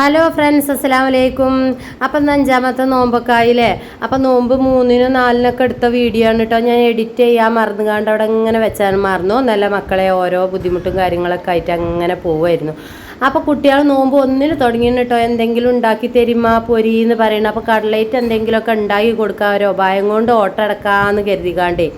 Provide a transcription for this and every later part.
Hello friends, അസ്സലാമു അലൈക്കും. അപ്പം അഞ്ചാമത്തെ നോമ്പൊക്കെ ആയില്ലേ. അപ്പം നോമ്പ് 3-നും 4-നൊക്കെ എടുത്ത വീഡിയോ ആണ് കേട്ടോ. ഞാൻ എഡിറ്റ് ചെയ്യാൻ മറന്നുകാണ്ട് അവിടെ ഇങ്ങനെ വെച്ചാൽ മറന്നു നല്ല മക്കളെ ഓരോ ബുദ്ധിമുട്ടും കാര്യങ്ങളൊക്കെ ആയിട്ട് അങ്ങനെ പോവുമായിരുന്നു. അപ്പോൾ കുട്ടികൾ നോമ്പ് 1-ന് തുടങ്ങിയിട്ട് കേട്ടോ എന്തെങ്കിലും ഉണ്ടാക്കി തരുമാ പൊരി എന്ന് പറയണം. അപ്പോൾ കട്ലേറ്റ് എന്തെങ്കിലുമൊക്കെ ഉണ്ടാക്കി കൊടുക്കാമോ ഭയം കൊണ്ട് ഓട്ടടക്കാമെന്ന് കരുതിക്കാണ്ടേ.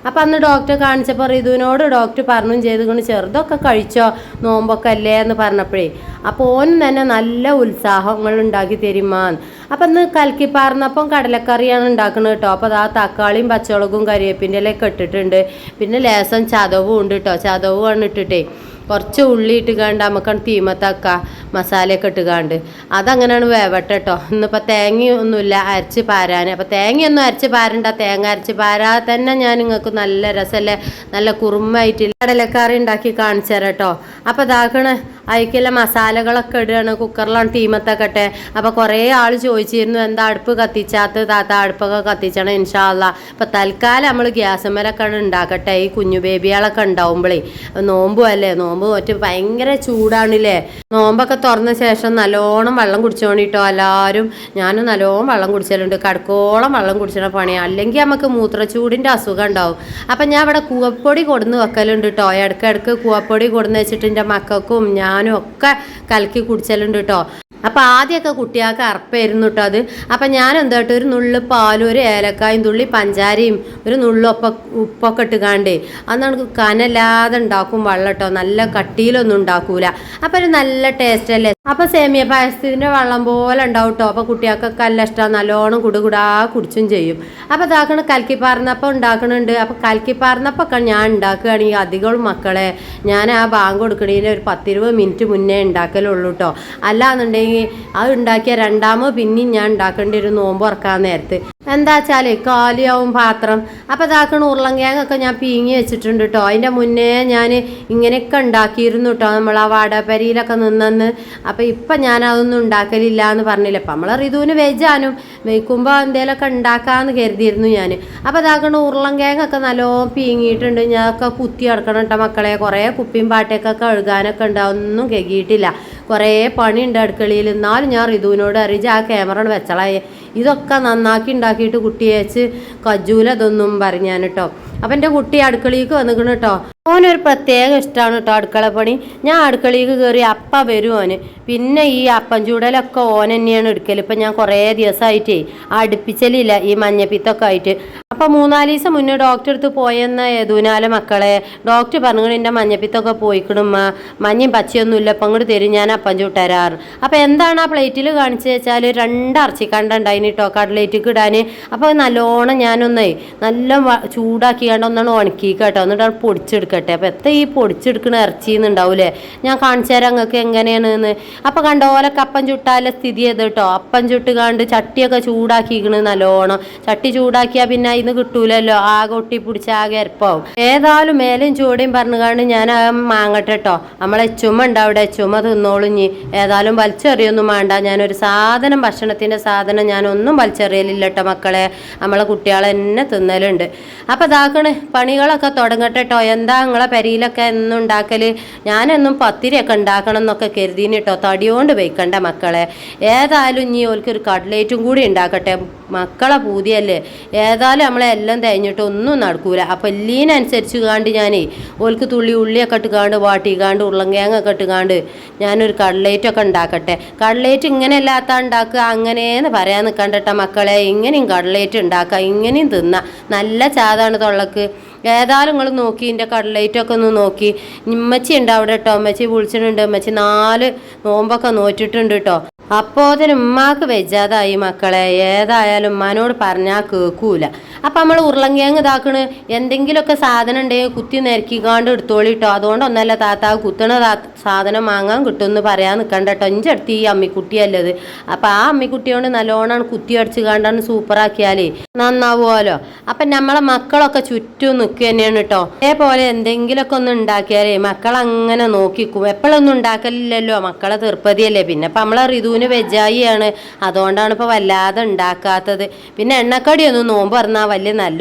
അപ്പം അന്ന് ഡോക്ടറെ കാണിച്ചപ്പോൾ റിതുവിനോട് ഡോക്ടർ പറഞ്ഞും ചെയ്തുകൊണ്ട് ചെറുതൊക്കെ കഴിച്ചോ നോമ്പൊക്കെ അല്ലേ എന്ന് പറഞ്ഞപ്പോഴേ അപ്പോൾ ഓനും തന്നെ നല്ല ഉത്സാഹങ്ങൾ ഉണ്ടാക്കി തരുമാന്ന്. അപ്പം ഇന്ന് കലക്കിപ്പാർന്നപ്പം കടലക്കറിയാണ് ഉണ്ടാക്കുന്നത് കേട്ടോ. അപ്പോൾ ആ തക്കാളിയും പച്ചമുളകും കരിവേപ്പിൻ്റെ ഇലയൊക്കെ ഇട്ടിട്ടുണ്ട്. പിന്നെ ലേസം ചതവും ഉണ്ട് കേട്ടോ. ചതവുമാണ് ഇട്ടിട്ടേ കുറച്ച് ഉള്ളി ഇട്ടുകാണ്ട് നമുക്കാണ് തീമത്താക്ക മസാലയൊക്കെ ഇട്ടുകാണ്ട് അതങ്ങനെയാണ് വേവട്ടെ കേട്ടോ. ഇന്നിപ്പോൾ തേങ്ങയൊന്നുമില്ല അരച്ച് പാരാൻ. അപ്പോൾ തേങ്ങയൊന്നും അരച്ച് പാരണ്ട, തേങ്ങ അരച്ച് പാരാതെ തന്നെ ഞാൻ നിങ്ങൾക്ക് നല്ല രസമല്ലേ നല്ല കുറുമ്പായിട്ട് കടലക്കറി ഉണ്ടാക്കി കാണിച്ചു തരാം കേട്ടോ. അപ്പോൾ ഇതാക്കണ അതിക്കുള്ള മസാലകളൊക്കെ ഇടുകയാണ്. കുക്കറിലാണ് തീമത്തക്കട്ടെ. അപ്പോൾ കുറേ ആൾ ചോദിച്ചിരുന്നു എന്താ അടുപ്പ് കത്തിച്ചാത്ത താത്ത, അടുപ്പൊക്കെ കത്തിച്ചണം ഇൻഷാ അല്ലാ. അപ്പോൾ തൽക്കാലം നമ്മൾ ഗ്യാസുമേലൊക്കെ ഉണ്ടാക്കട്ടെ. ഈ കുഞ്ഞു ബേബികളൊക്കെ ഉണ്ടാവുമ്പോഴേ നോമ്പും അല്ലേ, നോമ്പ് ഒറ്റ ഭയങ്കര ചൂടാണില്ലേ. നോമ്പൊക്കെ തുറന്ന ശേഷം നല്ലോണം വെള്ളം കുടിച്ചോണ്ടിട്ടോ എല്ലാവരും. ഞാനും നല്ലോണം വെള്ളം കുടിച്ചലുണ്ട്, കടക്കോളം വെള്ളം കുടിച്ചണ പണിയാണ്. അല്ലെങ്കിൽ നമുക്ക് മൂത്രച്ചൂടിൻ്റെ അസുഖം ഉണ്ടാവും. അപ്പം ഞാൻ ഇവിടെ കൂവപ്പൊടി കൊടുന്ന് വെക്കലുണ്ട് കേട്ടോ. ഇടയ്ക്കിടയ്ക്ക് കൂവപ്പൊടി കൊടുന്ന് വെച്ചിട്ട് എൻ്റെ മക്കൾക്കും ഞാനും ഒക്കെ കലക്കി കുടിച്ചലുണ്ട് കേട്ടോ. അപ്പം ആദ്യമൊക്കെ കുട്ടികൾക്ക് അറപ്പായിരുന്നു കേട്ടോ അത്. അപ്പം ഞാൻ എന്തായിട്ട് ഒരു നുള്ളു പാലും ഒരു ഏലക്കായും തുള്ളി പഞ്ചാരയും ഒരു ഉപ്പൊക്കെ ഇട്ടുകാണ്ടേ അന്ന് കനല്ലാതെ ഉണ്ടാക്കും വെള്ളം കേട്ടോ. നല്ല കട്ടിയിലൊന്നും ഉണ്ടാക്കൂല. അപ്പം ഒരു നല്ല ടേസ്റ്റ് അല്ലേ. അപ്പം സേമിയ പായസത്തിൻ്റെ വെള്ളം പോലെ ഉണ്ടാവും കേട്ടോ. അപ്പം കുട്ടികൾക്കൊക്കെ നല്ല ഇഷ്ടമാണ്, നല്ലോണം കുടുകുടാ കുടിച്ചും ചെയ്യും. അപ്പം ഇതാക്കണ കലക്കിപ്പാർന്നപ്പം ഉണ്ടാക്കണുണ്ട്. അപ്പം കലക്കിപ്പാർന്നപ്പൊക്കെ ഞാൻ ഉണ്ടാക്കുകയാണെങ്കിൽ അധികം മക്കളെ ഞാൻ ആ ബാങ്ക് കൊടുക്കണേന് ഒരു 10-20 മിനിറ്റ് മുന്നേ ഉണ്ടാക്കലുള്ളൂ കേട്ടോ. അല്ലാന്നുണ്ടെങ്കിൽ അത് ഉണ്ടാക്കിയ രണ്ടാമത് പിന്നെയും ഞാൻ ഉണ്ടാക്കേണ്ടി ഒരു നോമ്പ് തുറക്കാൻ നേരത്ത് എന്താ വെച്ചാലേ കാലിയാവും പാത്രം. അപ്പം ഇതാക്കണ ഉരുളങ്കിഴങ്ങൊക്കെ ഞാൻ പീങ്ങി വെച്ചിട്ടുണ്ട് കേട്ടോ. അതിൻ്റെ മുന്നേ ഞാൻ ഇങ്ങനെയൊക്കെ ഉണ്ടാക്കിയിരുന്നു കേട്ടോ നമ്മൾ ആ വാടപ്പരിയിലൊക്കെ നിന്നെന്ന്. അപ്പം ഇപ്പം ഞാൻ അതൊന്നും ഉണ്ടാക്കലില്ല എന്ന് പറഞ്ഞില്ല. അപ്പം നമ്മളെ റിതുവിന് വെജാനും വയ്ക്കുമ്പോൾ എന്തെങ്കിലുമൊക്കെ ഉണ്ടാക്കാമെന്ന് കരുതിയിരുന്നു ഞാൻ. അപ്പം ഇതാക്കണ ഉരുളങ്കിഴങ്ങൊക്കെ നല്ലോണം പീങ്ങിയിട്ടുണ്ട്. ഞാനൊക്കെ കുത്തി കിടക്കണം കേട്ടോ മക്കളെ. കുറേ കുപ്പിയും പാട്ടയൊക്കെ കഴുകാനൊക്കെ ഉണ്ട്, ഒന്നും കഴുകിയിട്ടില്ല. കുറേ പണിയുണ്ട് അടുക്കളയിൽ. എന്നാലും ഞാൻ റിതുവിനോട് അറിയിച്ച് ആ ക്യാമറ വെച്ചളായേ ഇതൊക്കെ നന്നാക്കി ഉണ്ടാക്കിയിട്ട് കുട്ടിയെ വെച്ച് കജൂല ഇതൊന്നും പറഞ്ഞാൻ കേട്ടോ. അപ്പം എൻ്റെ കുട്ടി അടുക്കളയിലേക്ക് വന്നിക്കണം കേട്ടോ. ഓനൊരു പ്രത്യേക ഇഷ്ടമാണ് കേട്ടോ അടുക്കള പണി. ഞാൻ അടുക്കളയിലേക്ക് കയറി അപ്പം വരും ഓന്. പിന്നെ ഈ അപ്പം ചൂടലൊക്കെ ഓൻ തന്നെയാണ് എടുക്കൽ. ഇപ്പം ഞാൻ കുറേ ദിവസമായിട്ടേ അടുപ്പിച്ചലില്ല ഈ മഞ്ഞപ്പിത്തൊക്കെ ആയിട്ട്. അപ്പം 3-4 ദിവസം മുന്നേ ഡോക്ടറെ അടുത്ത് പോയെന്ന ഏതൂനാലെ മക്കളെ ഡോക്ടർ പറഞ്ഞു എൻ്റെ മഞ്ഞപ്പിത്തൊക്കെ പോയിക്കണുമ്മ, മഞ്ഞയും പച്ചയൊന്നുമില്ല, അപ്പം അങ്ങോട്ട് തരും ഞാൻ അപ്പം ചൂട്ടരാറ്. അപ്പം എന്താണ് ആ പ്ലേറ്റിൽ കാണിച്ചു വെച്ചാൽ 2 ഇറച്ചിക്കണ്ടുണ്ടായിന് കേട്ടോ കട്ലേറ്റിക്ക് ഇടാൻ. അപ്പോൾ നല്ലോണം ഞാനൊന്നേ നല്ല ചൂടാക്കി ഒന്നാണ് ഉണക്കി കേട്ടോ, എന്നിട്ട് പൊടിച്ചെടുക്കട്ടെ. അപ്പോൾ എത്ര ഈ പൊടിച്ചെടുക്കണ ഇറച്ചിന്നുണ്ടാവൂലേ, ഞാൻ കാണിച്ചു തരാം നിങ്ങൾക്ക് എങ്ങനെയാണെന്ന്. അപ്പോൾ കണ്ടോ ഓലൊക്കെ അപ്പം ചുട്ടാലെ സ്ഥിതി ചെയ്ത് കേട്ടോ. അപ്പം ചുട്ട് കണ്ട് ചട്ടിയൊക്കെ ചൂടാക്കിക്കണ് നല്ലോണം. ചട്ടി ചൂടാക്കിയാൽ പിന്നെ അതിന് കിട്ടൂലല്ലോ, ആകെ ഒട്ടി പിടിച്ച് ആകെ അരപ്പാവും. ഏതായാലും മേലും ചൂടയും പറഞ്ഞു കണ്ട് ഞാൻ മാങ്ങട്ടെ കേട്ടോ. നമ്മളെ ചുമ ഉണ്ടാവിടെ, ചുമ തിന്നോളിഞ്ഞി. ഏതായാലും വലിച്ചെറിയൊന്നും വേണ്ട. ഞാനൊരു സാധനം ഭക്ഷണത്തിൻ്റെ സാധനം ഞാനൊന്നും വലിച്ചെറിയലില്ല കേട്ടോ മക്കളെ. നമ്മളെ കുട്ടികളെ തന്നെ തിന്നലുണ്ട്. അപ്പം ഇതാക്കണേ പണികളൊക്കെ തുടങ്ങട്ടെ കേട്ടോ. എന്താ നിങ്ങളെ പെരിയിലൊക്കെ എന്നും ഉണ്ടാക്കൽ? ഞാനെന്നും പത്തിരിയൊക്കെ ഉണ്ടാക്കണം എന്നൊക്കെ കരുതിന് കേട്ടോ. തടിയോണ്ട് വയ്ക്കണ്ട മക്കളെ. ഏതായാലും ഇനി ഓൽക്കൊരു കട്ലേറ്റും കൂടി ഉണ്ടാക്കട്ടെ. മക്കളെ പൂതിയല്ലേ. ഏതായാലും നമ്മളെല്ലാം തേഞ്ഞിട്ട് ഒന്നും നടക്കൂല. അപ്പം എല്ലീനനുസരിച്ച് കാണ്ട് ഞാനേ ഓൽക്ക് തുള്ളി ഉള്ളിയൊക്കെ ഇട്ടുകാണ്ട് വാട്ടിക്കാണ്ട് ഉരുളങ്കിഴങ്ങൊക്കെ ഇട്ടുകാണ്ട് ഞാനൊരു കട്ലേറ്റൊക്കെ ഉണ്ടാക്കട്ടെ. കട്ലേറ്റ് ഇങ്ങനെ അല്ലാത്ത ഉണ്ടാക്കുക അങ്ങനെയെന്ന് പറയാൻ നിൽക്കണ്ട കേട്ടോ മക്കളെ. ഇങ്ങനെയും കട്ലേറ്റ് ഉണ്ടാക്കുക, ഇങ്ങനെയും തിന്നാം. നല്ല ചാതാണ് തൊള്ളക്ക്. ഏതായാലും നിങ്ങൾ നോക്കി എൻ്റെ കട്ലേറ്റൊക്കെ ഒന്ന് നോക്കി. ഉമ്മച്ചി ഉണ്ട് അവിടെ കേട്ടോ. ഉമ്മച്ചി വിളിച്ചിട്ടുണ്ട്. ഉമ്മച്ചി 4 നോമ്പൊക്കെ നോറ്റിട്ടുണ്ട് കേട്ടോ. അപ്പോൾ അതിന് ഉമ്മാക്ക് വെജാതായി മക്കളെ. ഏതായാലും ഉമ്മാനോട് പറഞ്ഞാൽ കേൾക്കൂല. അപ്പം നമ്മൾ ഉരുളങ്കിഴങ്ങ് ഇതാക്കണ് എന്തെങ്കിലുമൊക്കെ സാധനം ഉണ്ടെങ്കിൽ കുത്തി നിരക്കിക്കാണ്ട് എടുത്തോളി കേട്ടോ. അതുകൊണ്ടൊന്നല്ല താത്ത കുത്തണ സാധനം വാങ്ങാൻ കിട്ടുമെന്ന് പറയാൻ നിൽക്കണ്ട കേട്ടോ. ഇഞ്ച അടുത്ത് ഈ അമ്മിക്കുട്ടിയല്ലത്. അപ്പം ആ അമ്മിക്കുട്ടിയോണ്ട് നല്ലോണം കുത്തി അടിച്ച് കാണ്ടാണ് സൂപ്പറാക്കിയാലേ നന്നാവുമല്ലോ. അപ്പം നമ്മളെ മക്കളൊക്കെ ചുറ്റും നിൽക്കുക തന്നെയാണ് കേട്ടോ. അതേപോലെ എന്തെങ്കിലുമൊക്കെ ഒന്ന് ഉണ്ടാക്കിയാലേ മക്കളങ്ങനെ നോക്കിക്കും. എപ്പോഴൊന്നും ഉണ്ടാക്കലില്ലല്ലോ, മക്കളെ തീർപ്പതിയല്ലേ. പിന്നെ ഇപ്പം നമ്മളെ റിതുവിന് വെജായിയാണ്, അതുകൊണ്ടാണ് ഇപ്പോൾ വല്ലാതെ ഉണ്ടാക്കാത്തത്. പിന്നെ എണ്ണക്കടിയൊന്നും നോമ്പ് പറഞ്ഞാൽ വലിയ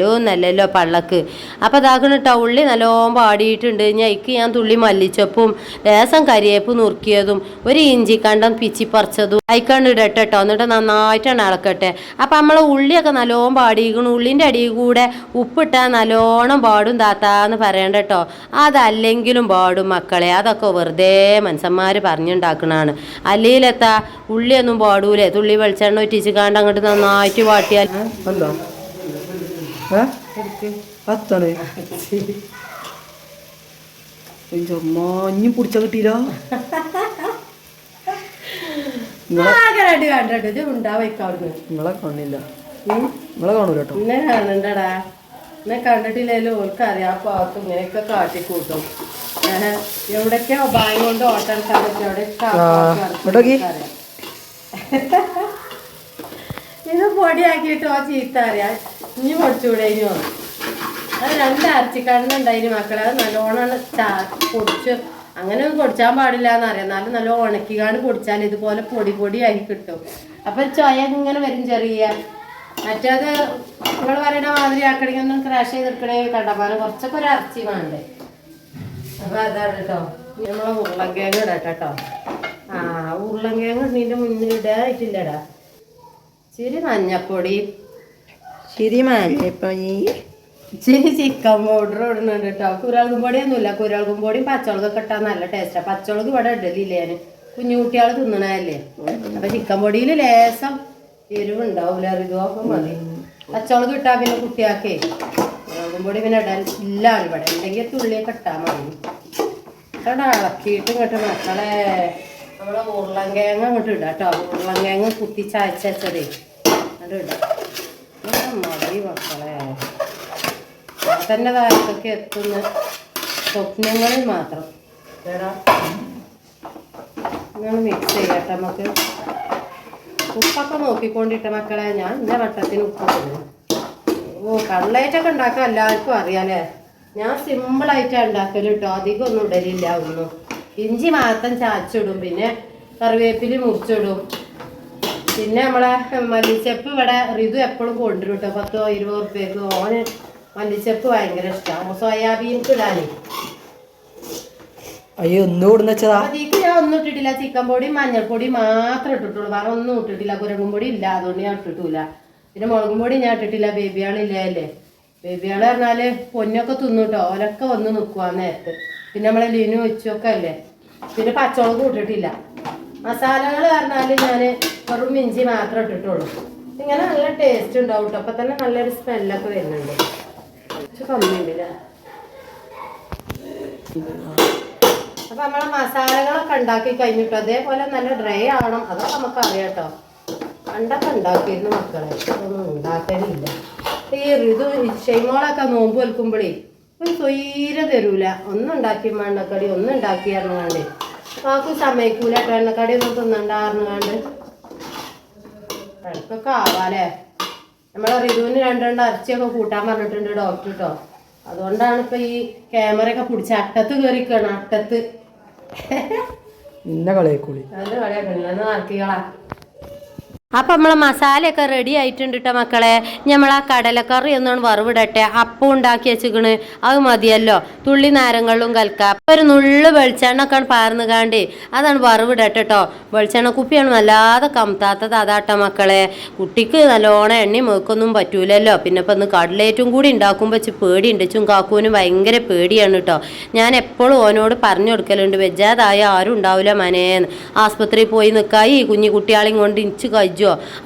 നല്ലല്ലോ പള്ളക്ക്. അപ്പോൾ ഇതാക്കണം കേട്ടോ, ഉള്ളി നല്ലോണം പാടിയിട്ടുണ്ട്. ഞയ്ക്ക് ഞാൻ തുള്ളി മല്ലിച്ചപ്പും ലേസം കരിയേപ്പ് നുറുക്കിയതും ഒരു ഇഞ്ചി കണ്ടം പിച്ചിപ്പറിച്ചതും അയക്കാണ്ട് ഇടട്ടെ കേട്ടോ. എന്നിട്ട് നന്നായിട്ടാണ് ഇളക്കട്ടെ. അപ്പം നമ്മൾ ഉള്ളിയൊക്കെ നല്ലോണം പാടിയിരിക്കണം. ഉള്ളിൻ്റെ അടിയിൽ കൂടെ ഉപ്പിട്ടാൽ നല്ലോണം പാടും താത്താന്ന് പറയണ്ട കേട്ടോ. അതല്ലെങ്കിലും പാടും മക്കളെ, അതൊക്കെ വെറുതെ മനുഷ്യന്മാർ പറഞ്ഞുണ്ടാക്കണതാണ്. അല്ലെങ്കിലെത്താ ഉള്ളിയൊന്നും പാടൂലേ, തുള്ളി വെളിച്ചെണ്ണ ഒറ്റിച്ച് കാണ്ട് അങ്ങോട്ട് നന്നായിട്ട് വാട്ടിയാൽ മഞ്ഞും പിടിച്ച കിട്ടിയില്ല. നിങ്ങളെ കാണില്ല, നിങ്ങളെ കാണൂല കേട്ടോ. ഇന്നെ കാണണ്ടടാ, എന്നെ കണ്ടിട്ടില്ലല്ലോ ഓൾക്കറിയാം. ആ പാത്തും ഇങ്ങനെയൊക്കെ കാട്ടിക്കൂട്ടും. എവിടൊക്കെയോ ബാങ്ക് കൊണ്ട് ഓട്ടെടുക്കാൻ പറ്റും. ഇത് പൊടിയാക്കിയിട്ടോ ചീത്ത അറിയാം. ഇനി പൊടിച്ചുകൂടേനോ? അത് 2 അരച്ചിക്കണ്ണുണ്ടായിന് മക്കളെ. അത് നല്ലോണം പൊടിച്ച്, അങ്ങനെ ഒന്നും പൊടിച്ചാൻ പാടില്ല എന്നറിയാം. എന്നാലും നല്ല ഉണക്കിക്കാണ്ട് പൊടിച്ചാൽ ഇതുപോലെ പൊടിയായി കിട്ടും. അപ്പം ചൊയ ഇങ്ങനെ വരും ചെറിയ. മറ്റേത് നിങ്ങൾ പറയുന്ന മാതിരി ആക്കണമെങ്കിൽ ഒന്നും ക്രാഷ് ചെയ്തെടുക്കണമെങ്കിൽ കണ്ടപ്പാലും കുറച്ചൊക്കെ ഒരു അരച്ചി വേണ്ടേ. അപ്പം അതാണ് കേട്ടോ. നമ്മളെ ഉരുളങ്കിഴങ്ങ് ഇടട്ടെ കേട്ടോ. ഉരുളങ്കിഴങ്ങ് ഇതിൻ്റെ മുന്നിൽ ഇടായിട്ടില്ലടാ. ഇച്ചിരി മഞ്ഞപ്പൊടി, ഇച്ചിരി ചിക്കൻ പൗഡർ ഇടുന്നുണ്ട് കേട്ടോ. കുരുമുളകും പൊടിയൊന്നുമില്ല. കുരുമുളകും പൊടിയും പച്ചമുളകൊക്കെ ഇട്ടാൽ നല്ല ടേസ്റ്റാണ്. പച്ചമുളക് ഇവിടെ ഇടലില്ലേ, ഞാൻ കുഞ്ഞു കുട്ടികൾ തിന്നണല്ലേ. അപ്പം ചിക്കൻ പൊടിയിൽ ലേസം എരിവുണ്ടാവില്ല. ഇതൊക്കെ മതി. പച്ചമുളക് ഇട്ടാൽ പിന്നെ കുട്ടിയാക്കേ കുരുമുളകും പൊടി പിന്നെ ഇടാൻ ഇല്ലാണ് ഇവിടെ. ഉണ്ടെങ്കിൽ തുള്ളിയൊക്കെ ഇട്ടാൽ മതി. ഇവിടെ ഇളക്കിയിട്ട് ഇങ്ങോട്ട് മക്കളെ നമ്മളെ ഉരുളങ്കിഴങ്ങ് അങ്ങോട്ട് ഇടാം കേട്ടോ. ഉരുളങ്കിഴങ്ങ് കുത്തി ചായച്ചതേ അങ്ങോട്ട് ഇടാം. മതി മക്കളെ. തന്നെ താരത്തൊക്കെ എത്തുന്ന സ്വപ്നങ്ങളിൽ മാത്രം നിങ്ങൾ മിക്സ് ചെയ്യട്ടെ. നമുക്ക് ഉപ്പൊക്കെ നോക്കിക്കൊണ്ടിട്ട മക്കളെ. ഞാൻ ഇന്ന വട്ടത്തിന് ഉപ്പ് തന്നു. കട്ലേറ്റൊക്കെ ഉണ്ടാക്കാൻ എല്ലാവർക്കും അറിയാലേ. ഞാൻ സിമ്പിളായിട്ടാണ് ഉണ്ടാക്കൽ കേട്ടോ. അധികം ഒന്നും ഇടലില്ല ഒന്നും. ഇഞ്ചി മാത്രം ചാച്ചിടും, പിന്നെ കറിവേപ്പില മുറിച്ചിടും. പിന്നെ നമ്മളെ മല്ലിച്ചപ്പ് ഇവിടെ ഋതു എപ്പോഴും കൊണ്ടുവരും കേട്ടോ. 10-20 ഉറുപ്പ്യക്ക്. ഓന് മല്ലിച്ചപ്പ് ഭയങ്കര ഇഷ്ടമാണ്. സോയാബീൻക്ക് ഇടാനേ. അയ്യോ ഒന്നും അതിക്ക് ഞാൻ ഒന്നും ഇട്ടിട്ടില്ല. ചിക്കൻ പൊടിയും മഞ്ഞൾപ്പൊടി മാത്രം ഇട്ടിട്ടുള്ളൂ. വേറെ ഒന്നും ഇട്ടിട്ടില്ല. കുരങ്ങും പൊടി ഇല്ല, അതുകൊണ്ട് ഞാൻ ഇട്ടിട്ടില്ല. പിന്നെ മുളകും പൊടി ഞാൻ ഇട്ടിട്ടില്ല. ബേബിയാളില്ലേ. ബേബിയാള് പറഞ്ഞാല് പൊന്നൊക്കെ തിന്നു കേട്ടോ. ഓലൊക്കെ വന്ന് നിൽക്കുക നേരത്ത്. പിന്നെ നമ്മളെ ലിനു വെച്ചൊക്കെ അല്ലേ. പിന്നെ പച്ചമുളകും ഇട്ടിട്ടില്ല. മസാലകൾ പറഞ്ഞാൽ ഞാൻ വെറും ഇഞ്ചി മാത്രം ഇട്ടിട്ടുള്ളൂ. ഇങ്ങനെ നല്ല ടേസ്റ്റ് ഉണ്ടാവും കേട്ടോ. അപ്പം തന്നെ നല്ലൊരു സ്മെല്ലൊക്കെ വരുന്നുണ്ട്. കമ്മിയുണ്ടല്ലേ. അപ്പം നമ്മളെ മസാലകളൊക്കെ ഉണ്ടാക്കി കഴിഞ്ഞിട്ടോ. അതേപോലെ നല്ല ഡ്രൈ ആവണം. അതൊക്കെ നമുക്ക് അറിയാം കേട്ടോ. പണ്ടൊക്കെ ഉണ്ടാക്കിയിരുന്നു മക്കളെ. അതൊന്നും ഉണ്ടാക്കാനില്ല. ഈ ഇത് ഷെയ്മോളൊക്കെ നോമ്പ് വെൽക്കുമ്പോഴേ ഒരു സ്വൈര തരൂല. ഒന്നും ഉണ്ടാക്കി എണ്ണക്കടി ഒന്നും ഉണ്ടാക്കി ഇറങ്ങാണ്ട് കാക്കു സമ്മതിക്കൂല കേട്ടോ. എണ്ണക്കടി ഒന്നും തിന്നണ്ടാറിഞ്ഞാണ്ട് ഇടക്കൊക്കെ ആവാലേ. നമ്മളെ റിതുവിന് 2 അരച്ചിയൊക്കെ കൂട്ടാൻ പറഞ്ഞിട്ടുണ്ട് ഡോക്ടർ കേട്ടോ. അതുകൊണ്ടാണ് ഇപ്പൊ ഈ ക്യാമറയൊക്കെ പിടിച്ച് അട്ടത്ത് കയറിക്കണം. അട്ടത്ത് നല്ല കളിയാക്കൂലി, നല്ല കളിയാക്കണില്ല ആർക്കികളാ. അപ്പം നമ്മളെ മസാലയൊക്കെ റെഡി ആയിട്ടുണ്ട് കേട്ടോ മക്കളെ. നമ്മളാ കടലക്കറി ഒന്നും വറവിടട്ടെ. അപ്പം ഉണ്ടാക്കി വെച്ചിക്കണ്, അത് മതിയല്ലോ. തുള്ളി നാരങ്ങളും കൽക്കാം. ഒരു നുള്ളു വെളിച്ചെണ്ണ ഒക്കെ പാർന്ന് കാണ്ട് അതാണ് വറവിടട്ടെ കേട്ടോ. വെളിച്ചെണ്ണ കുപ്പിയാണ് വല്ലാതെ കമത്താത്തത്. അതാട്ടോ മക്കളെ. കുട്ടിക്ക് നല്ലോണം എണ്ണയും മേക്കൊന്നും പറ്റൂലല്ലോ. പിന്നെ ഇപ്പം ഇന്ന് കടലേറ്റും കൂടി ഉണ്ടാക്കുമ്പോൾ വെച്ച് പേടിയുണ്ട്. ചുങ്കാക്കൂനും ഭയങ്കര പേടിയാണ് കേട്ടോ. ഞാൻ എപ്പോഴും ഓനോട് പറഞ്ഞു കൊടുക്കലുണ്ട്, വെജാതായ ആരും ഉണ്ടാവില്ല മനേന്ന്. ആസ്പത്രിയിൽ പോയി നിൽക്കായി ഈ കുഞ്ഞു കുട്ടികളെയും കൊണ്ട് ഇഞ്ച് കഴിച്ചു.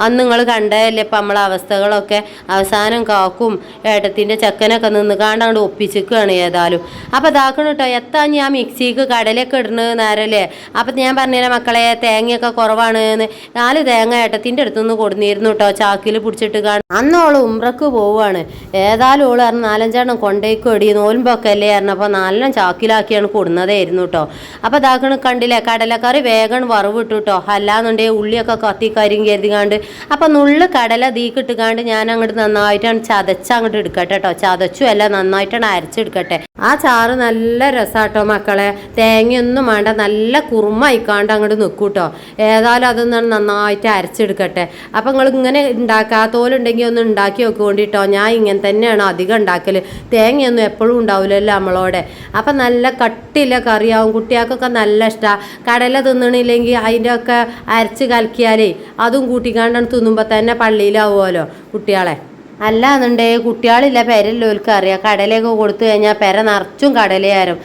അന്ന് നിങ്ങൾ കണ്ടതല്ലേ ഇപ്പം നമ്മളെ അവസ്ഥകളൊക്കെ. അവസാനം കാക്കും ഏട്ടത്തിൻ്റെ ചെക്കനൊക്കെ നിന്ന് കാണ്ടാണ്ട് ഒപ്പിച്ചിക്കുകയാണ് ഏതായാലും. അപ്പം ഇതാക്കണം കേട്ടോ. എത്താ ഞാൻ മിക്സിക്ക് കടലൊക്കെ ഇടുന്നത് നേരല്ലേ. അപ്പം ഞാൻ പറഞ്ഞില്ല മക്കളെ, തേങ്ങയൊക്കെ കുറവാണ് എന്ന്. 4 തേങ്ങ ഏട്ടത്തിൻ്റെ അടുത്തുനിന്ന് കൊടുന്നിരുന്നു കേട്ടോ. ചാക്കിൽ പിടിച്ചിട്ട് കാണും. അന്ന് ഓള് ഉംറക്ക് പോവുകയാണ്. ഏതായാലും ഓള് പറഞ്ഞു 4-5 കൊണ്ടേക്ക് എടി നോൽമ്പൊക്കെ അല്ലേ പറഞ്ഞപ്പോൾ 4 ചാക്കിലാക്കിയാണ് കൊടുന്നതായിരുന്നു കേട്ടോ. അപ്പം ഇതാക്കണം കണ്ടില്ലേ, കടലക്കറി വേഗം വറവിട്ടു കേട്ടോ. അല്ലാന്നുണ്ടെങ്കിൽ ഉള്ളിയൊക്കെ കത്തിക്കരിയും കരുതിക്കാണ്ട്. അപ്പം നുള്ളു കടല തീക്കിട്ടുകാണ്ട് ഞാൻ അങ്ങോട്ട് നന്നായിട്ടാണ് ചതച്ചങ്ങോട്ട് എടുക്കട്ടെ കേട്ടോ. ചതച്ചു അല്ല, നന്നായിട്ടാണ് അരച്ചെടുക്കട്ടെ. ആ ചാറ് നല്ല രസാട്ടോ മക്കളെ, തേങ്ങയൊന്നും വേണ്ട, നല്ല കുറുമ അയക്കാണ്ട് അങ്ങോട്ട് നിൽക്കൂട്ടോ. ഏതായാലും അതൊന്നും നന്നായിട്ട് അരച്ചെടുക്കട്ടെ. അപ്പം നിങ്ങൾ ഇങ്ങനെ ഉണ്ടാക്കാത്തോലുണ്ടെങ്കിൽ ഒന്ന് ഉണ്ടാക്കി വെക്കൊണ്ടിട്ടോ. ഞാൻ ഇങ്ങനെ തന്നെയാണ് അധികം ഉണ്ടാക്കൽ, തേങ്ങയൊന്നും എപ്പോഴും ഉണ്ടാവില്ലല്ലോ നമ്മളോടെ. അപ്പം നല്ല കട്ടില്ല കറിയാവും, കുട്ടികൾക്കൊക്കെ നല്ല ഇഷ്ടമാണ്. കടല തിന്നണില്ലെങ്കിൽ അതിൻ്റെ ഒക്കെ അരച്ച് കലക്കിയാലേ അതും കൂട്ടിക്കാണ്ടാണ് തിന്നുമ്പോൾ തന്നെ പള്ളിയിലാവുമല്ലോ കുട്ടികളെ. അല്ലാന്നുണ്ടേ കുട്ടികളില്ല പെരല്ലോൽക്ക് അറിയാം, കടലയൊക്കെ കൊടുത്തു കഴിഞ്ഞാൽ പെര നിറച്ചും കടലയാരും.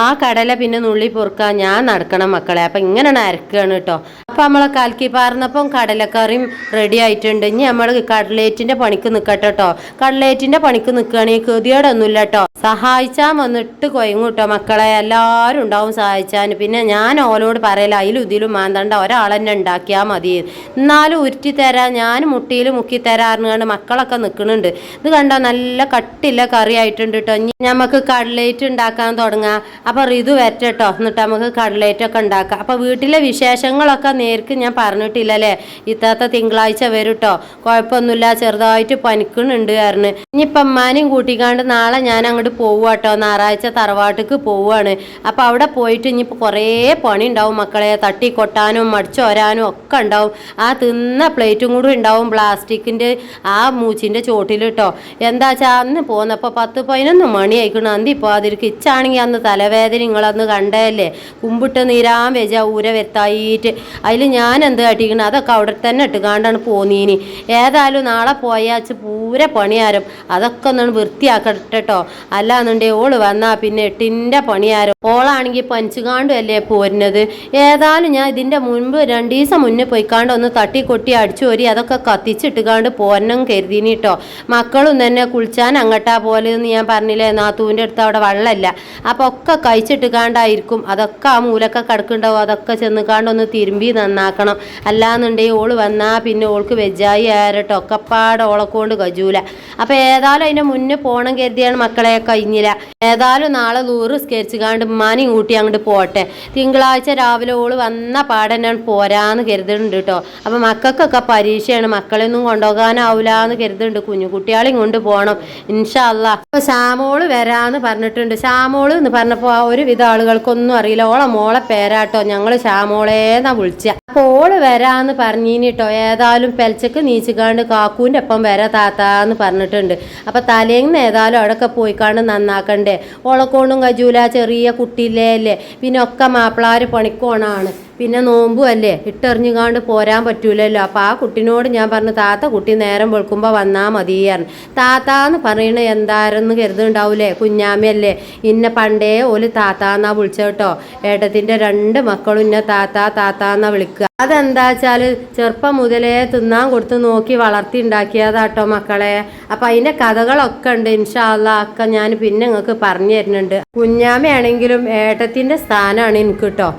ആ കടല പിന്നെ നുള്ളി പൊറുക്കാൻ ഞാൻ നടക്കണം മക്കളെ. അപ്പം ഇങ്ങനെയാണ് അരക്കുകയാണ് കേട്ടോ. അപ്പം നമ്മളെ കലക്കി പാർന്നപ്പം കടലക്കറിയും റെഡി ആയിട്ടുണ്ട്. ഇനി നമ്മൾ കട്ലേറ്റിൻ്റെ പണിക്ക് നിൽക്കട്ടെ കേട്ടോ. കട്ലേറ്റിൻ്റെ പണിക്ക് നിൽക്കുകയാണെങ്കിൽ ഗതിയോടൊന്നുമില്ല കേട്ടോ. സഹായിച്ചാൽ വന്നിട്ട് കൊയങ്ങും കേട്ടോ മക്കളെ, എല്ലാവരും ഉണ്ടാവും സഹായിച്ചാൻ. പിന്നെ ഞാൻ ഓലോട് പറയല അതിലും ഇതിലും മാന്തണ്ട, ഒരാളെന്നെ ഉണ്ടാക്കിയാൽ മതി, എന്നാലും ഉരുട്ടി തരാം, ഞാൻ മുട്ടിയിൽ മുക്കി തരാറുണ്ട് മക്കളൊക്കെ നിൽക്കുന്നുണ്ട്. ഇത് കണ്ടോ നല്ല കട്ടില്ല കറി ആയിട്ടുണ്ട് കേട്ടോ. ഇനി നമുക്ക് കട്ലേറ്റ് ഉണ്ടാക്കാൻ തുടങ്ങാം. അപ്പോൾ ഇത് വരട്ടോ, എന്നിട്ട് നമുക്ക് കട്ലേറ്റൊക്കെ ഉണ്ടാക്കാം. അപ്പോൾ വീട്ടിലെ വിശേഷങ്ങളൊക്കെ നേർക്ക് ഞാൻ പറഞ്ഞിട്ടില്ലല്ലേ. ഇത്താത്ത തിങ്കളാഴ്ച വരും കേട്ടോ, കുഴപ്പമൊന്നുമില്ല, ചെറുതായിട്ട് പനിക്കുന്നുണ്ട് കാരണം. ഇനിയിപ്പം അമ്മാനെയും കൂട്ടിക്കാണ്ട് നാളെ ഞാൻ അങ്ങോട്ട് പോവുക കേട്ടോ, ഞായറാഴ്ച തറവാട്ടിക്ക് പോവുകയാണ്. അപ്പോൾ അവിടെ പോയിട്ട് ഇനിയിപ്പോൾ കുറേ പണി ഉണ്ടാവും മക്കളെ, തട്ടി കൊട്ടാനും മടിച്ചോരാനും ഒക്കെ ഉണ്ടാവും. ആ തിന്ന പ്ലേറ്റും കൂടി ഉണ്ടാവും പ്ലാസ്റ്റിക്കിൻ്റെ ആ മൂച്ചിൻ്റെ ചോട്ടിൽ കേട്ടോ. എന്താ വെച്ചാൽ അന്ന് പോന്നപ്പോൾ 10-11 മണി ആയിക്കണം. അന്തിപ്പോൾ അതിർക്ക് ഇച്ചാണെങ്കിൽ അന്ന് തലവേദന നിങ്ങളന്ന് കണ്ടതല്ലേ, കുമ്പിട്ട് നീരാൻ വെച്ച ഊര വരുത്തായിട്ട്. അതിൽ ഞാൻ എന്ത് കാട്ടിക്കണം, അതൊക്കെ അവിടെ തന്നെ ഇട്ടുകാണ്ടാണ് പോന്നീനി. ഏതായാലും നാളെ പോയാച്ച് പൂര പണിയാരും, അതൊക്കെ ഒന്നാണ് വൃത്തിയാക്കട്ടെ കേട്ടോ. അല്ലാന്നുണ്ടേ ഓള് വന്നാൽ പിന്നെ 8ൻ്റെ പണിയാരും. ഓളാണെങ്കിൽ പനിച്ചുകാണ്ടും അല്ലേ പോരുന്നത്. ഏതായാലും ഞാൻ ഇതിൻ്റെ മുൻപ് 2 ദിവസം മുന്നേ പോയിക്കാണ്ട് ഒന്ന് തട്ടിക്കൊട്ടി അടിച്ചു വരി അതൊക്കെ കത്തിച്ചിട്ടുകാണ്ട് പോരണം കരുതിനി കേട്ടോ. മക്കളും തന്നെ കുളിച്ചാൻ അങ്ങട്ടാ പോലെ എന്ന് ഞാൻ പറഞ്ഞില്ലേ, നാത്തൂൻ്റെ അടുത്ത് അവിടെ വെള്ളമില്ല. അപ്പോൾ ഒക്കെ കഴിച്ചിട്ടുകാണ്ടായിരിക്കും, അതൊക്കെ ആ മൂലൊക്കെ കിടക്കുന്നുണ്ടാവും, അതൊക്കെ ചെന്നുകാണ്ടൊന്ന് തിരുമ്പി നന്നാക്കണം. അല്ലാന്നുണ്ടെങ്കിൽ ഓള് വന്നാൽ പിന്നെ ഓൾക്ക് വെജായി ആരട്ടോ, ഒക്കെപ്പാട് ഓളെ കൊണ്ട് കജൂല. അപ്പോൾ ഏതായാലും അതിൻ്റെ മുന്നേ പോകണം കരുതിയാണ് മക്കളെ, കഴിഞ്ഞില്ല. ഏതായാലും നാളെ ദൂറ് സ്കെച്ചുകാണ്ട് ഉമ്മാനെയും കൂട്ടി അങ്ങോട്ട് പോട്ടെ. തിങ്കളാഴ്ച രാവിലെ ഓള് വന്ന പാടെന്നാണ് പോരാന്ന് കരുതുന്നുണ്ട് കേട്ടോ. അപ്പോൾ മക്കൾക്കൊക്കെ പരീക്ഷയാണ്, മക്കളെയൊന്നും കൊണ്ടുപോകാനാവില്ല എന്ന് കരുതുന്നുണ്ട്. കുഞ്ഞു കുട്ടികളെയും കൊണ്ട് പോകണം ഇൻഷാ അല്ലാ. അപ്പോൾ ശ്യാമോള് വരാന്ന് പറഞ്ഞിട്ടുണ്ട്. ശ്യാമോള് എന്ന് പറഞ്ഞപ്പോൾ ഒരുവിധ ആളുകൾക്കൊന്നും അറിയില്ല, ഓളെ മോളെ പേരാട്ടോ, ഞങ്ങൾ ശ്യാമോളേന്നാ വിളിച്ച. അപ്പോൾ ഓള് വരാന്ന് പറഞ്ഞീനി കേട്ടോ. ഏതായാലും പെലച്ചക്ക് നീച്ചിക്കാണ്ട് കാക്കൂൻ്റെ ഒപ്പം വരാ താത്താന്ന് പറഞ്ഞിട്ടുണ്ട്. അപ്പോൾ തലേന്ന് ഏതായാലും അവിടെയൊക്കെ പോയിക്കാണ്ട് നന്നാക്കണ്ടേ, ഓളെക്കൊണ്ടും കജൂല, ചെറിയ കുട്ടിയില്ലേ അല്ലേ. പിന്നെ ഒക്കെ മാപ്പിളാർ പണിക്കോണാണ്, പിന്നെ നോമ്പും അല്ലേ, ഇട്ടെറിഞ്ഞുകാണ്ട് പോരാൻ പറ്റൂലല്ലോ. അപ്പോൾ ആ കുട്ടിനോട് ഞാൻ പറഞ്ഞു, താത്ത കുട്ടി നേരം വെളുക്കുമ്പോൾ വന്നാൽ മതിയായിരുന്നു. താത്താന്ന് പറയണ എന്താരെന്ന് കരുതുണ്ടാവൂലേ, കുഞ്ഞാമ്മയല്ലേ. ഇന്നെ പണ്ടേ ഓല് താത്താന്നാ വിളിച്ചത് കേട്ടോ. ഏട്ടത്തിൻ്റെ 2 മക്കളും ഇന്നെ താത്താന്നാ വിളിക്കുക. അതെന്താ വെച്ചാൽ ചെറുപ്പം മുതലേ തിന്നാൻ കൊടുത്ത് നോക്കി വളർത്തി ഉണ്ടാക്കിയതാട്ടോ മക്കളെ. അപ്പം അതിൻ്റെ കഥകളൊക്കെ ഉണ്ട് ഇൻഷാ അല്ലാ, ഒക്കെ ഞാൻ പിന്നെ നിങ്ങൾക്ക് പറഞ്ഞു തരുന്നുണ്ട്. കുഞ്ഞാമ്മയാണെങ്കിലും ഏട്ടത്തിൻ്റെ സ്ഥാനമാണ് എനിക്ക് കേട്ടോ.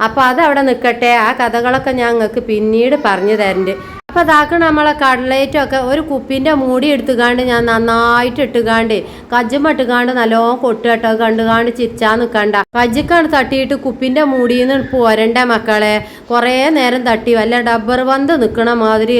അപ്പോൾ അതവിടെ നിൽക്കട്ടെ, ആ കഥകളൊക്കെ ഞാൻ നിങ്ങൾക്ക് പിന്നീട് പറഞ്ഞു തരുന്നുണ്ട്. അപ്പോൾ അതാക്ക് നമ്മളെ കട്ലേറ്റൊക്കെ ഒരു കുപ്പിൻ്റെ മൂടി എടുത്തുകാണ്ട് ഞാൻ നന്നായിട്ട് ഇട്ടുകാണ്ട് കജ്ജുമ്മ ഇട്ടുകാണ്ട് നല്ലോണം കൊട്ടുകട്ടോ, കണ്ടുകാണ്ട് ചിരിച്ചാൽ നിൽക്കണ്ട. കജ്ജിക്കാണ് തട്ടിയിട്ട് കുപ്പിൻ്റെ മൂടിയിൽ നിന്ന് പോരണ്ട മക്കളെ. കുറേ നേരം തട്ടി വല്ല ഡബ്ബർ പന്ത് നിൽക്കണ മാതിരി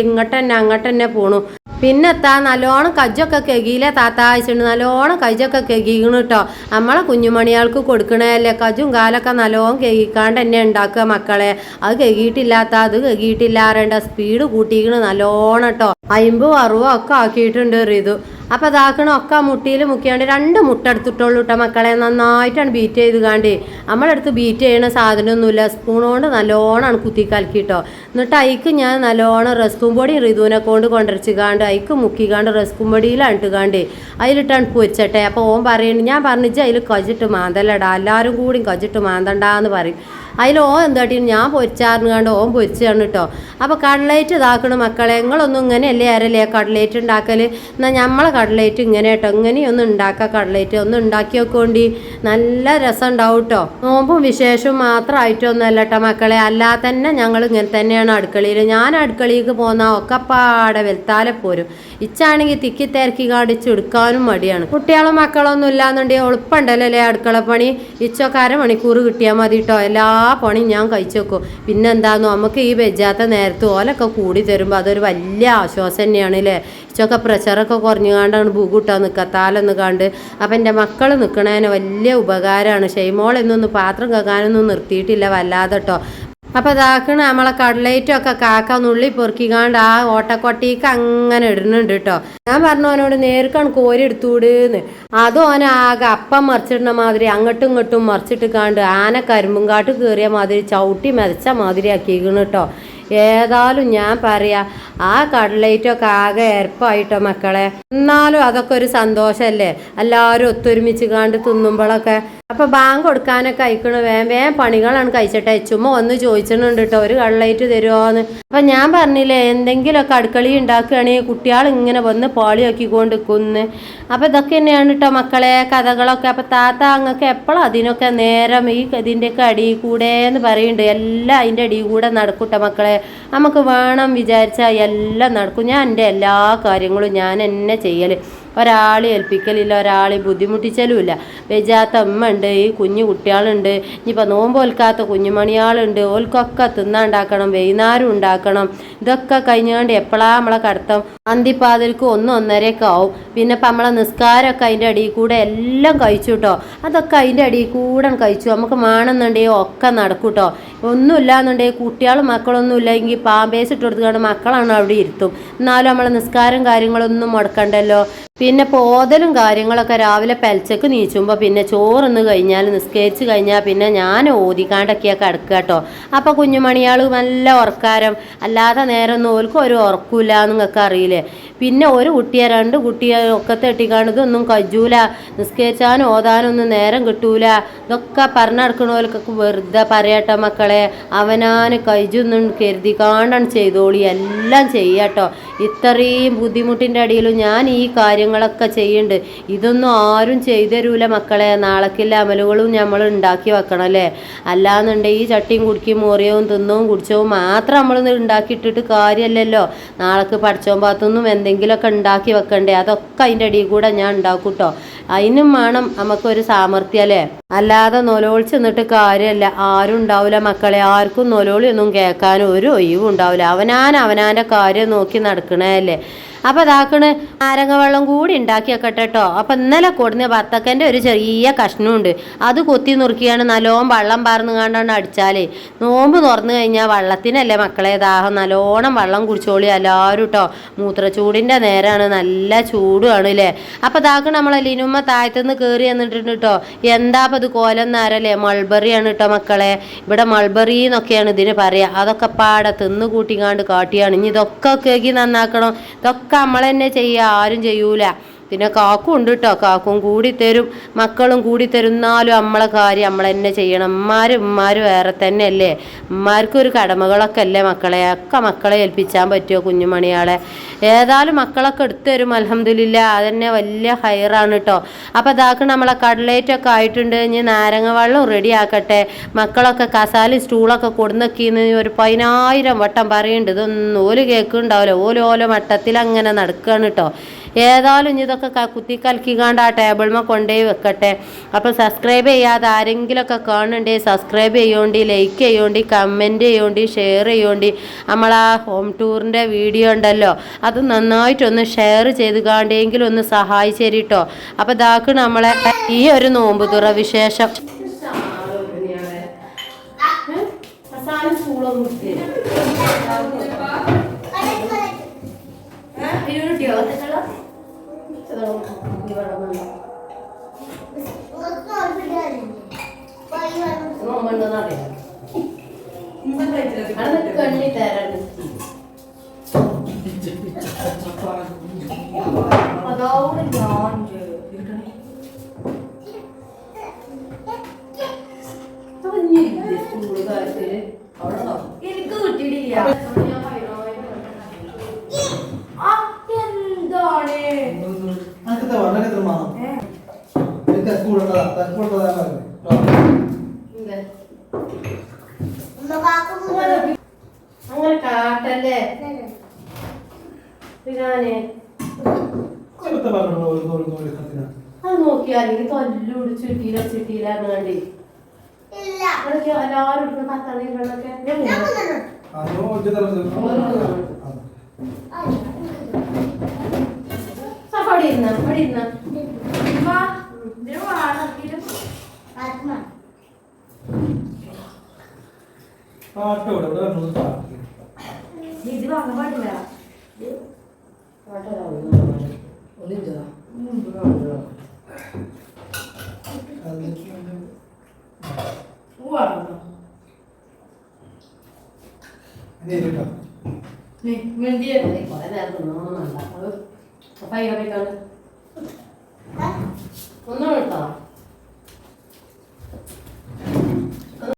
അങ്ങോട്ട് പോണു. പിന്നെ നല്ലോണം കജ്ജൊക്കെ കെകിയിലെ താത്ത അയച്ചിട്ടുണ്ട്, നല്ലോണം കജ്ജൊക്കെ കെകിക്കണം കേട്ടോ. നമ്മളെ കുഞ്ഞുമണികൾക്ക് കൊടുക്കണല്ലേ, കജ്ജും കാലൊക്കെ നല്ലോണം കെകിക്കാണ്ട് തന്നെ ഉണ്ടാക്കുക മക്കളെ. അത് കെകിയിട്ടില്ലാത്ത അത് കെകിയിട്ടില്ല അറിയണ്ട, സ്പീഡ് കൂട്ടിക്കണ് നല്ലോണം കേട്ടോ. 50-60 ഒക്കെ ആക്കിയിട്ടുണ്ട് ഇത്. അപ്പോൾ അതാക്കണം ഒക്കെ മുട്ടിയിൽ മുക്കിയാണ്ട് 2 മുട്ട എടുത്തിട്ടുള്ളൂ കേട്ടോ മക്കളെ. നന്നായിട്ടാണ് ബീറ്റ് ചെയ്ത് കാണ്ട്, നമ്മളടുത്ത് ബീറ്റ് ചെയ്യണ സാധനമൊന്നുമില്ല, സ്പൂൺ കൊണ്ട് നല്ലോണമാണ് കുത്തി കലക്കിട്ടോ. എന്നിട്ട് അയക്ക് ഞാൻ നല്ലോണം റസ്കും പൊടി ഋതുവിനെ കൊണ്ട് കൊണ്ടുവരച്ചിക്കാണ്ട് അയക്ക് മുക്കിക്കാണ്ട് റസ്കും പൊടിയിലാണ് ഇട്ടുകാണ്ട് അതിലിട്ടാണ് പൊരിച്ചട്ടെ. അപ്പോൾ ഓൻ പറയുന്നുണ്ട്, ഞാൻ പറഞ്ഞിച്ച് അതിൽ കജിട്ട് മാന്തല്ലടാ, എല്ലാവരും കൂടി കജിട്ട് മാന്തണ്ടാന്ന് പറയും. അതിൽ ഓൻ എന്താട്ടി ഞാൻ പൊരിച്ചാറിഞ്ഞാണ്ട് ഓൻ പൊരിച്ചാണ് കേട്ടോ. അപ്പോൾ കട്ലേറ്റ് ഇതാക്കണം മക്കളെ. നിങ്ങളൊന്നും ഇങ്ങനെയല്ലേ ആരല്ലേ കട്ലേറ്റ് ഉണ്ടാക്കൽ, എന്നാൽ നമ്മളെ കട്ലേറ്റ് ഇങ്ങനെ കേട്ടോ, ഇങ്ങനെയൊന്നും ഉണ്ടാക്കുക. കട്ലേറ്റ് ഒന്ന് ഉണ്ടാക്കി വെക്കോണ്ടി, നല്ല രസം ഉണ്ടാവും കേട്ടോ. നോമ്പും വിശേഷവും മാത്രമായിട്ടൊന്നുമല്ല കേട്ടോ മക്കളെ, അല്ലാതെ തന്നെ ഞങ്ങൾ ഇങ്ങനെ തന്നെയാണ് അടുക്കളയിൽ. ഞാൻ അടുക്കളയിലേക്ക് പോന്നാൽ ഒക്കെപ്പാടെ വെൽത്താലെ പോരും. ഇച്ചാണെങ്കിൽ തിക്കി തിരക്കി കാണിച്ച് എടുക്കാനും മടിയാണ്. കുട്ടികളും മക്കളൊന്നും ഇല്ലാന്നുണ്ടെങ്കിൽ എളുപ്പമുണ്ടല്ലേ അടുക്കള പണി. ഇച്ചൊക്കെ 1/2 മണിക്കൂർ കിട്ടിയാൽ മതി കേട്ടോ, എല്ലാ പണി ഞാൻ കഴിച്ചു വെക്കും. പിന്നെ എന്താണെന്നോ നമുക്ക് ഈ വെജാത്ത നേരത്ത് ഓലൊക്കെ കൂടി തരുമ്പോൾ അതൊരു വലിയ ആശ്വാസം തന്നെയാണ് അല്ലേ. ഉച്ചൊക്കെ പ്രഷറൊക്കെ കുറഞ്ഞുകാണ്ടാണ് ബുഗുട്ടാൻ നിൽക്കുക താലൊന്ന് കണ്ട്. അപ്പം എൻ്റെ മക്കൾ നിൽക്കണതിന് വലിയ ഉപകാരമാണ്. ഷെയ്മോളെന്നൊന്ന് പാത്രം കേൾക്കാനൊന്നും നിർത്തിയിട്ടില്ല വല്ലാതെ കേട്ടോ. അപ്പം ഇതാക്കണ നമ്മളെ കട്ലേറ്റൊക്കെ കാക്ക നുള്ളി പൊറുക്കിക്കാണ്ട് ആ ഓട്ടക്കൊട്ടിക്ക് അങ്ങനെ ഇടുന്നുണ്ട് കേട്ടോ. ഞാൻ പറഞ്ഞു അവനോട് നേർക്കാണ് കോരി എടുത്തുവിടുന്ന്. അതും ഓനാകെ അപ്പം മറിച്ചിടുന്ന മാതിരി അങ്ങോട്ടും ഇങ്ങോട്ടും മറിച്ചിട്ട് ആന കരിമ്പുംകാട്ട് കയറിയ മാതിരി ചവിട്ടി മെതച്ച മാതിരി ആക്കിയിരിക്കണം കേട്ടോ. ഏതായാലും ഞാൻ പറയാ ആ കട്ലേറ്റൊക്കെ ആകെ എരപ്പായിട്ടോ മക്കളെ. എന്നാലും അതൊക്കെ ഒരു സന്തോഷമല്ലേ എല്ലാവരും ഒത്തൊരുമിച്ച് തിന്നുമ്പോഴൊക്കെ. അപ്പൊ ബാങ്ക് കൊടുക്കാനൊക്കെ അയക്കണ വേം പണികളാണ് കഴിച്ചിട്ടെ. ചുമ്മാ ഒന്ന് ചോദിച്ചിട്ടുണ്ട് കേട്ടോ ഒരു കട്ലേറ്റ് തരുമോന്ന്. അപ്പൊ ഞാൻ പറഞ്ഞില്ലേ എന്തെങ്കിലുമൊക്കെ അടുക്കളി ഉണ്ടാക്കുകയാണെങ്കിൽ കുട്ടികൾ ഇങ്ങനെ വന്ന് പാളിയാക്കിക്കൊണ്ട് നിൽക്കുന്നു. അപ്പൊ ഇതൊക്കെ തന്നെയാണ് കേട്ടോ മക്കളെ കഥകളൊക്കെ. അപ്പൊ താത്ത അങ്ങക്ക് എപ്പോഴും അതിനൊക്കെ നേരം ഈ ഇതിൻ്റെയൊക്കെ അടിയിൽ കൂടെ എന്ന് പറയുന്നുണ്ട്. എല്ലാം അതിൻ്റെ അടിയിൽ കൂടെ നടക്കൂട്ടോ മക്കളെ. നമുക്ക് വേണം വിചാരിച്ചാൽ എല്ലാം നടക്കും. ഞാൻ എൻ്റെ എല്ലാ കാര്യങ്ങളും ഞാൻ എന്നെ ചെയ്യൽ. ഒരാളെ ഏൽപ്പിക്കലില്ല, ഒരാളെ ബുദ്ധിമുട്ടിച്ചലുമില്ല. വെജാത്ത അമ്മ ഉണ്ട്, ഈ കുഞ്ഞു കുട്ടികളുണ്ട്, ഇനിയിപ്പോൾ നോമ്പോൽക്കാത്ത കുഞ്ഞുമണിയാളുണ്ട്. ഓൽക്കൊക്കെ തിന്നാണ്ടാക്കണം, വൈകുന്നേരം ഉണ്ടാക്കണം. ഇതൊക്കെ കഴിഞ്ഞുകൊണ്ട് എപ്പോഴാണ് നമ്മളെ കടത്തം അന്തിപ്പാതിൽക്ക് 1-1:30 ആവും. പിന്നെ ഇപ്പം നമ്മളെ നിസ്കാരമൊക്കെ അതിൻ്റെ അടിയിൽ കൂടെ എല്ലാം കഴിച്ചു കേട്ടോ. അതൊക്കെ അതിൻ്റെ അടിയിൽ കൂടെ കഴിച്ചു. നമുക്ക് വേണമെന്നുണ്ടെങ്കിൽ ഒക്കെ നടക്കും കേട്ടോ. ഒന്നുമില്ല എന്നുണ്ടെങ്കിൽ കുട്ടികളും മക്കളൊന്നും ഇല്ലെങ്കിൽ പാമ്പേസ് ഇട്ട് കൊടുത്തുകൊണ്ട് മക്കളാണ് അവിടെ ഇരുത്തും. എന്നാലും നമ്മളെ നിസ്കാരം കാര്യങ്ങളൊന്നും മുടക്കണ്ടല്ലോ. പിന്നെ പോതലും കാര്യങ്ങളൊക്കെ രാവിലെ പെലച്ചക്ക് നീച്ചുമ്പോൾ പിന്നെ ചോറൊന്ന് കഴിഞ്ഞാൽ നിസ്കരിച്ച് കഴിഞ്ഞാൽ പിന്നെ ഞാൻ ഓതിക്കാണ്ടൊക്കെയാണ് കിടക്കുക കേട്ടോ. അപ്പോൾ കുഞ്ഞുമണിയാൾ നല്ല ഉറക്കാരം. അല്ലാതെ നേരം നോൽക്കും ഒരു ഉറക്കില്ല നിങ്ങൾക്ക് അറിയില്ലേ. പിന്നെ ഒരു കുട്ടിയെ 2 കുട്ടിയെ ഒക്കെ തെട്ടിക്കാണ്ട് ഇതൊന്നും കജൂല, നിസ്കരിച്ചാനും ഓതാനൊന്നും നേരം കിട്ടൂല. ഇതൊക്കെ പറഞ്ഞെടുക്കണോൽക്കൊക്കെ വെറുതെ പറയട്ടോ മക്കളെ. അവനാന് കൈജൊന്നും കരുതിക്കാണ്ടാണ് ചെയ്തോളി, എല്ലാം ചെയ്യാട്ടോ. ഇത്രയും ബുദ്ധിമുട്ടിൻ്റെ അടിയിലും ഞാൻ ഈ കാര്യങ്ങളൊക്കെ ചെയ്യുന്നുണ്ട്. ഇതൊന്നും ആരും ചെയ്തു തരൂല മക്കളെ. നാളേക്കുള്ള അമലുകളും നമ്മൾ ഉണ്ടാക്കി വെക്കണം അല്ലേ. അല്ലാന്നുണ്ടെങ്കിൽ ഈ ചട്ടിയും കുടിക്കും മോറിയവും തിന്നവും കുടിച്ചവും മാത്രം നമ്മൾ ഉണ്ടാക്കിയിട്ടിട്ട് കാര്യമല്ലല്ലോ. നാളേക്ക് പഠിച്ചോൻ ഭാഗത്തൊന്നും എന്തെങ്കിലുമൊക്കെ ഉണ്ടാക്കി വെക്കണ്ടേ. അതൊക്കെ അതിൻ്റെ അടിയിൽ കൂടെ ഞാൻ ഉണ്ടാക്കും കേട്ടോ. അതിനും വേണം നമുക്കൊരു സാമർഥ്യം അല്ലേ. അല്ലാതെ നൊലോളിച്ച് നിന്നിട്ട് കാര്യമല്ല. ആരും ഉണ്ടാവില്ല മക്കളെ. ആർക്കും നൊലോളിയൊന്നും കേൾക്കാനും ഒരു ഒഴിവും ഉണ്ടാവില്ല. അവനാൻ്റെ കാര്യം നോക്കി നടക്കണല്ലേ. അപ്പം അതാക്കണ് നാരങ്ങ വെള്ളം കൂടി ഉണ്ടാക്കി വെക്കട്ടെ കേട്ടോ. അപ്പം ഇന്നലെ കൊടുന്ന ബത്തക്കൻ്റെ ഒരു ചെറിയ കഷ്ണമുണ്ട്. അത് കൊത്തി നുറുക്കിയാണ് നല്ലോണം വെള്ളം പാർന്ന് കണ്ടാണ് അടിച്ചാലേ നോമ്പ് തുറന്നു കഴിഞ്ഞാൽ വെള്ളത്തിനല്ലേ മക്കളെ ദാഹം. നല്ലോണം വെള്ളം കുടിച്ചോളി എല്ലാവരും കേട്ടോ. മൂത്രച്ചൂടിൻ്റെ നേരമാണ്, നല്ല ചൂടുമാണ് അല്ലേ. അപ്പം ഇതാക്കണ നമ്മളെ ലിനുമ്മ താഴത്തുനിന്ന് കയറി വന്നിട്ടുണ്ട് കേട്ടോ. എന്താ അപ്പം ഇത് കോലം നേരല്ലേ, മൾബറിയാണ് കേട്ടോ മക്കളെ. ഇവിടെ മൾബറി എന്നൊക്കെയാണ് ഇതിന് പറയുക. അതൊക്കെ പാടെ തിന്ന് കൂട്ടിക്കാണ്ട് കാട്ടിയാണ്. ഇനി ഇതൊക്കെ കേക്കി നന്നാക്കണം. ഇതൊക്കെ നമ്മൾ തന്നെ ചെയ്യുക, ആരും ചെയ്യൂല. പിന്നെ കാക്കും ഉണ്ട് കേട്ടോ. കാക്കും കൂടി തരും, മക്കളും കൂടി തരുന്നാലും നമ്മളെ കാര്യം നമ്മൾ തന്നെ ചെയ്യണം. ഉമ്മാര് വേറെ തന്നെ അല്ലേ. ഉമ്മാർക്കൊരു കടമകളൊക്കെ അല്ലേ മക്കളെ. ഒക്കെ മക്കളെ ഏൽപ്പിച്ചാൻ പറ്റുമോ കുഞ്ഞുമണിയാളെ. ഏതായാലും മക്കളൊക്കെ എടുത്തു തരും അൽഹംദുലില്ലാ. അതന്നെ വലിയ ഹൈറാണ് കേട്ടോ. അപ്പം ഇതാക്കണം നമ്മളെ കട്ലേറ്റൊക്കെ ആയിട്ടുണ്ട്. ഇനി നാരങ്ങ വെള്ളം റെഡി ആക്കട്ടെ. മക്കളൊക്കെ കസാലി സ്റ്റൂളൊക്കെ കൊടുന്നൊക്കിന്ന് ഒരു 10,000 വട്ടം പറയുന്നുണ്ട്. ഇതൊന്നും ഓല് കേൾക്കുന്നുണ്ടാവില്ല. ഓല മട്ടത്തിൽ അങ്ങനെ നടക്കുകയാണ് കേട്ടോ. ഏതായാലും ഇനി ഇതൊക്കെ കുത്തി കലക്കിക്കാണ്ട് ആ ടേബിൾമ കൊണ്ടുപോയി വെക്കട്ടെ. അപ്പോൾ സബ്സ്ക്രൈബ് ചെയ്യാതെ ആരെങ്കിലുമൊക്കെ കാണണ്ടേ സബ്സ്ക്രൈബ് ചെയ്യോണ്ടി, ലൈക്ക് ചെയ്യോണ്ടി, കമൻറ്റ് ചെയ്യോണ്ടി, ഷെയർ ചെയ്യോണ്ടി. നമ്മളാ ഹോം ടൂറിൻ്റെ വീഡിയോ ഉണ്ടല്ലോ അത് നന്നായിട്ടൊന്ന് ഷെയർ ചെയ്ത് കാണ്ടെങ്കിലും ഒന്ന് സഹായിച്ചേരി കേട്ടോ. അപ്പോൾ ഇതാക്ക് നമ്മളെ ഈ ഒരു നോമ്പ് തുറ വിശേഷം. എനിക്ക് കിട്ടിയിട്ടില്ല. അങ്ങനെ കാട്ടല്ലേ അത് നോക്കിയാ അല്ലെങ്കിൽ തൊല്ലൂടി ചിട്ടിയില്ല വേണ്ടി എല്ലാവരും എടുക്കുന്ന കത്തണി വെള്ളമൊക്കെ അവിടെ ഇരുന്ന ഇത് വാങ്ങാൻ പാടില്ല ഒന്നും എടുത്തോ